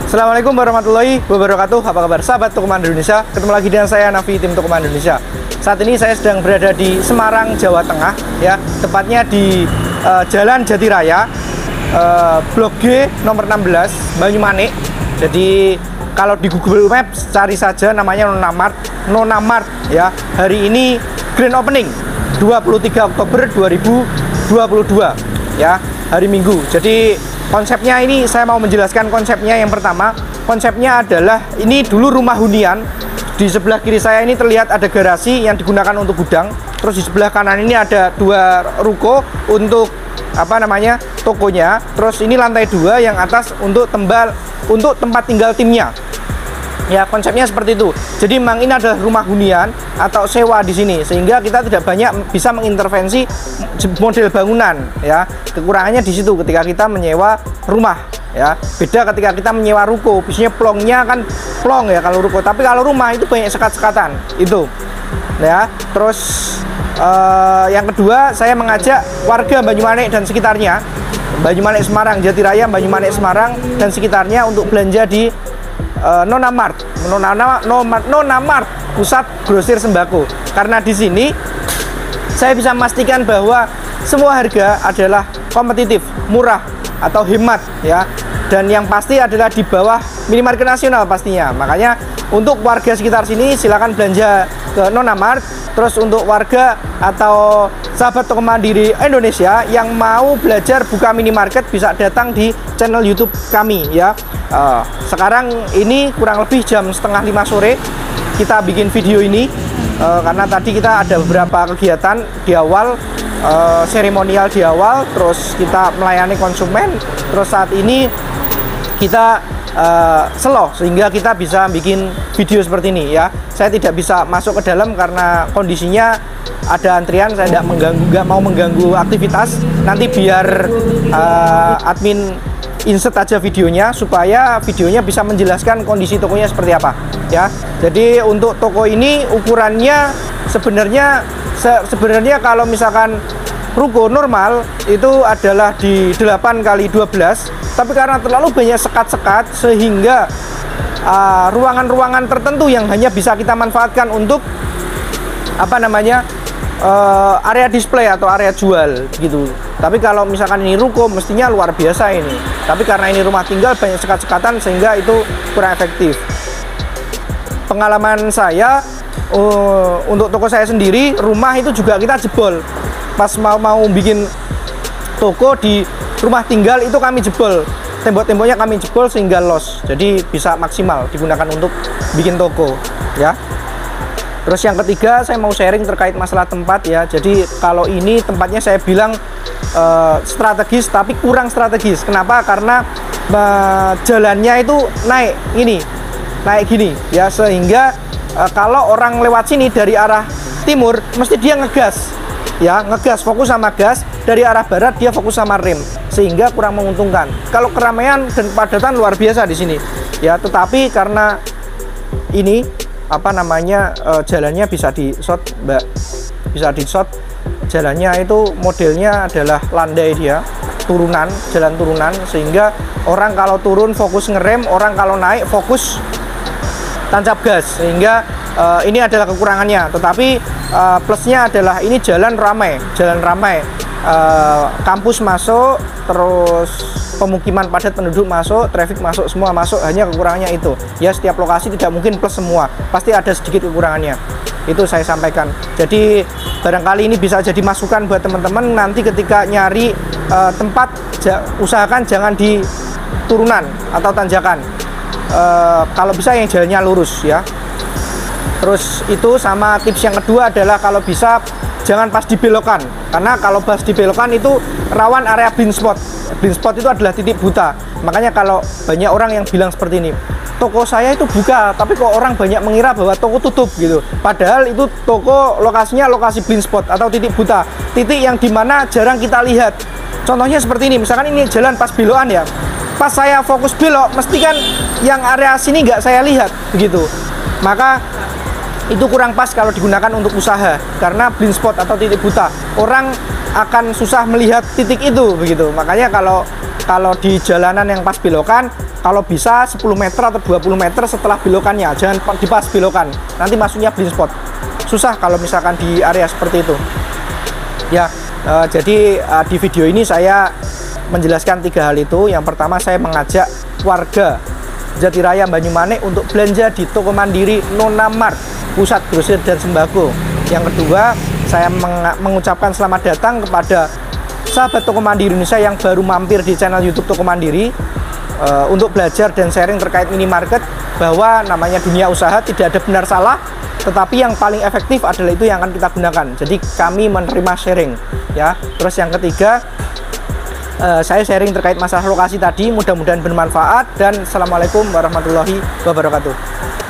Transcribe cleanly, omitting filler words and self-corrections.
Assalamualaikum warahmatullahi wabarakatuh. Apa kabar sahabat Toko Mahanda Indonesia? Ketemu lagi dengan saya Nafi, tim Toko Mahanda Indonesia. Saat ini saya sedang berada di Semarang, Jawa Tengah, ya, tepatnya di Jalan Jati Raya, Blok G nomor 16, Banyumanik. Jadi kalau di Google Maps cari saja namanya Nona Mart, ya. Hari ini grand opening 23 Oktober 2022, ya, hari Minggu. Jadi konsepnya ini saya mau menjelaskan konsepnya. Yang pertama, konsepnya adalah ini dulu rumah hunian. Di sebelah kiri saya ini terlihat ada garasi yang digunakan untuk gudang. Terus di sebelah kanan ini ada dua ruko untuk tokonya. Terus ini lantai 2 yang atas untuk tempat tinggal timnya. Ya, konsepnya seperti itu. Jadi memang ini adalah rumah hunian atau sewa di sini, sehingga kita tidak banyak bisa mengintervensi model bangunan, ya. Kekurangannya di situ ketika kita menyewa rumah, ya. Beda ketika kita menyewa ruko, biasanya plongnya kan plong ya kalau ruko, tapi kalau rumah itu banyak sekat-sekatan itu. Ya, terus yang kedua, saya mengajak warga Banyumanik dan sekitarnya, Banyumanik Semarang, Jati Raya, Banyumanik Semarang dan sekitarnya untuk belanja di Nona Mart, pusat grosir sembako. Karena di sini saya bisa memastikan bahwa semua harga adalah kompetitif, murah atau hemat, ya. Dan yang pasti adalah di bawah minimarket nasional pastinya. Makanya untuk warga sekitar sini silakan belanja ke Nona Mart. Terus untuk warga atau sahabat toko mandiri Indonesia yang mau belajar buka minimarket bisa datang di channel YouTube kami, ya. Sekarang ini kurang lebih jam setengah 5 sore kita bikin video ini, karena tadi kita ada beberapa kegiatan di awal, seremonial di awal, terus kita melayani konsumen, terus saat ini kita slow sehingga kita bisa bikin video seperti ini, ya. Saya tidak bisa masuk ke dalam karena kondisinya ada antrian. Saya nggak mau mengganggu aktivitas. Nanti biar admin insert aja videonya supaya videonya bisa menjelaskan kondisi tokonya seperti apa, ya. Jadi untuk toko ini ukurannya sebenarnya kalau misalkan ruko normal itu adalah di 8x12, tapi karena terlalu banyak sekat-sekat sehingga ruangan-ruangan tertentu yang hanya bisa kita manfaatkan untuk area display atau area jual gitu. Tapi kalau misalkan ini ruko mestinya luar biasa ini. Tapi karena ini rumah tinggal banyak sekat-sekatan sehingga itu kurang efektif. Pengalaman saya untuk toko saya sendiri, rumah itu juga kita jebol. Pas mau bikin toko di rumah tinggal itu kami jebol. Tembok-temboknya kami jebol sehingga loss. Jadi bisa maksimal digunakan untuk bikin toko, ya. Terus yang ketiga, saya mau sharing terkait masalah tempat, ya. Jadi kalau ini tempatnya saya bilang strategis tapi kurang strategis. Kenapa? Karena jalannya itu naik gini, ya, sehingga kalau orang lewat sini dari arah timur mesti dia ngegas, ya, fokus sama gas. Dari arah barat dia fokus sama rem, sehingga kurang menguntungkan. Kalau keramaian dan kepadatan luar biasa di sini, ya. Tetapi karena ini jalannya bisa di shot, Mbak, bisa di shot. Jalannya itu modelnya adalah landai, dia jalan turunan, sehingga orang kalau turun fokus ngerem, orang kalau naik fokus tancap gas, sehingga ini adalah kekurangannya. Tetapi plusnya adalah ini jalan ramai, kampus masuk, terus pemukiman padat penduduk masuk, traffic masuk, semua masuk. Hanya kekurangannya itu, ya, setiap lokasi tidak mungkin plus semua, pasti ada sedikit kekurangannya. Itu saya sampaikan. Jadi barangkali ini bisa jadi masukan buat teman-teman nanti ketika nyari tempat, usahakan jangan di turunan atau tanjakan. Kalau bisa yang jalannya lurus, ya. Terus itu sama tips yang kedua adalah kalau bisa jangan pas dibelokan, karena kalau pas dibelokan itu rawan area blind spot. Blind spot itu adalah titik buta. Makanya kalau banyak orang yang bilang seperti ini, toko saya itu buka, tapi kok orang banyak mengira bahwa toko tutup gitu. Padahal itu toko lokasinya lokasi blind spot atau titik buta, titik yang dimana jarang kita lihat. Contohnya seperti ini, misalkan ini jalan pas belokan, ya. Pas saya fokus belok, mesti kan yang area sini nggak saya lihat begitu. Maka itu kurang pas kalau digunakan untuk usaha, karena blind spot atau titik buta, orang akan susah melihat titik itu begitu. Makanya kalau di jalanan yang pas belokan, kalau bisa 10 meter atau 20 meter setelah belokannya, jangan di pas belokan, nanti masuknya blind spot. Susah kalau misalkan di area seperti itu ya. Jadi di video ini saya menjelaskan 3 hal itu. Yang pertama, saya mengajak warga Jatiraya Banyumanik untuk belanja di toko mandiri Nona Mart, pusat grosir dan sembako. Yang kedua, saya mengucapkan selamat datang kepada sahabat toko mandiri Indonesia yang baru mampir di channel YouTube Toko Mandiri, untuk belajar dan sharing terkait minimarket, bahwa namanya dunia usaha tidak ada benar salah, tetapi yang paling efektif adalah itu yang akan kita gunakan. Jadi kami menerima sharing ya. Terus yang ketiga, saya sharing terkait masalah lokasi tadi, mudah-mudahan bermanfaat, dan assalamualaikum warahmatullahi wabarakatuh.